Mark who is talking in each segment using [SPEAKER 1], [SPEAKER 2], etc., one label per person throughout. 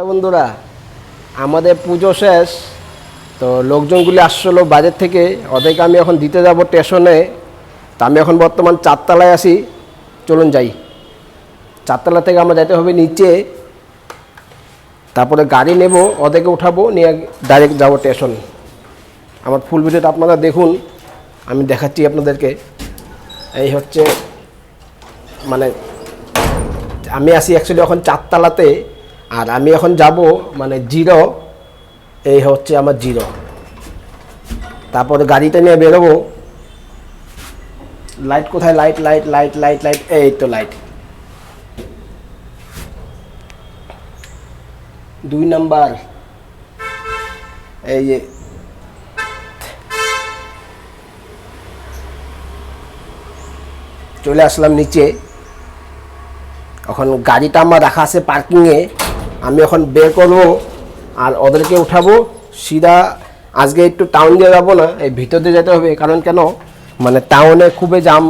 [SPEAKER 1] বন্ধুরা, আমাদের পুজো শেষ, তো লোকজনগুলি আসছিলো বাজার থেকে, ওদেরকে আমি এখন দিতে যাব স্টেশনে। তা আমি এখন বর্তমান 4 তলায় আছি। চলুন যাই। 4 তলা থেকে আমরা যেতে হবে নিচে, তারপরে গাড়ি নেব, ওদেরকে উঠাবো, নিয়ে ডাইরেক্ট যাব স্টেশন। আমার ফুল ভিডিওটা আপনারা দেখুন, আমি দেখাচ্ছি আপনাদেরকে। এই হচ্ছে মানে আমি আছি অ্যাকচুয়ালি এখন 4 তলাতে, আর আমি এখন যাব মানে 0। এই হচ্ছে আমার 0। তারপরে গাড়িটা নিয়ে বেরোবো। লাইট কোথায়? Light light light light light, এই তো লাইট। 2 নাম্বার, এই যে চলে আসলাম নিচে। এখন গাড়িটা আমার রাখা আছে পার্কিংয়ে, আমি এখন বের করবো আর ওদেরকে উঠাবো সিধা। আজকে একটু টাউন দিয়ে যাবো না, এই ভিতর দিয়ে যেতে হবে। কারণ কেন, মানে টাউনে খুবই জাম।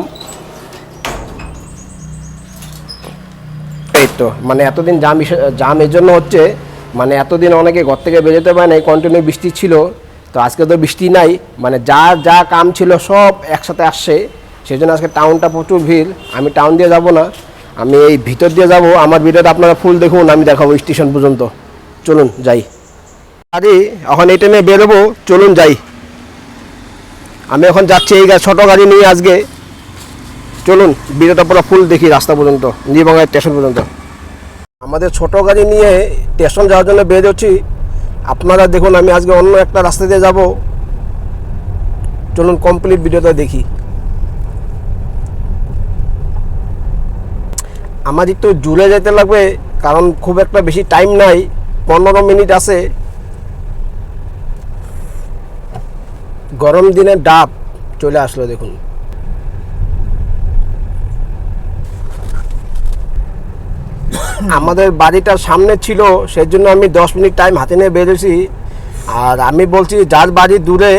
[SPEAKER 1] এই তো মানে এতদিন জাম এর জন্য হচ্ছে, মানে এতদিন অনেকে ঘর থেকে বেরোতে পারে না, কন্টিনিউ বৃষ্টি ছিল। তো আজকে তো বৃষ্টি নাই, মানে যা যা কাম ছিল সব একসাথে আসছে, সেই জন্য আজকে টাউনটা প্রচুর ভিড়। আমি টাউন দিয়ে যাব না, আমি এই ভিতর দিয়ে যাব। আমার ভিডিওটা আপনারা ফুল দেখুন, আমি দেখাবো স্টেশন পর্যন্ত। চলুন যাই। আরে এখন এই ট্রেনে বেরোবো, চলুন যাই। আমি এখন যাচ্ছি এই ছোটো গাড়ি নিয়ে আজকে। চলুন ভিডিওটা পুরো ফুল দেখি রাস্তা পর্যন্ত, নিবাঙ্গা স্টেশন পর্যন্ত। আমাদের ছোট গাড়ি নিয়ে স্টেশন যাওয়ার জন্য বের হচ্ছি। আপনারা দেখুন, আমি আজকে অন্য একটা রাস্তা দিয়ে যাব। চলুন কমপ্লিট ভিডিওটা দেখি। আমার একটু জুড়ে যেতে লাগবে, কারণ খুব একটা বেশি টাইম নাই, 15 মিনিট আছে। গরম দিনে ডাব চলে আসলো দেখুন। আমাদের বাড়িটার সামনে ছিল, সেই জন্য আমি 10 মিনিট টাইম হাতে নিয়ে বেরোছি। আর আমি বলছি যার বাড়ি দূরে,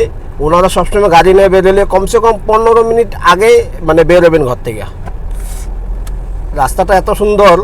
[SPEAKER 1] ওনারা সবসময় গাড়ি নিয়ে বেরোলে কমসে কম 15 মিনিট আগে মানে বেরোবেন ঘর থেকে। রাস্তাটা এত সুন্দর,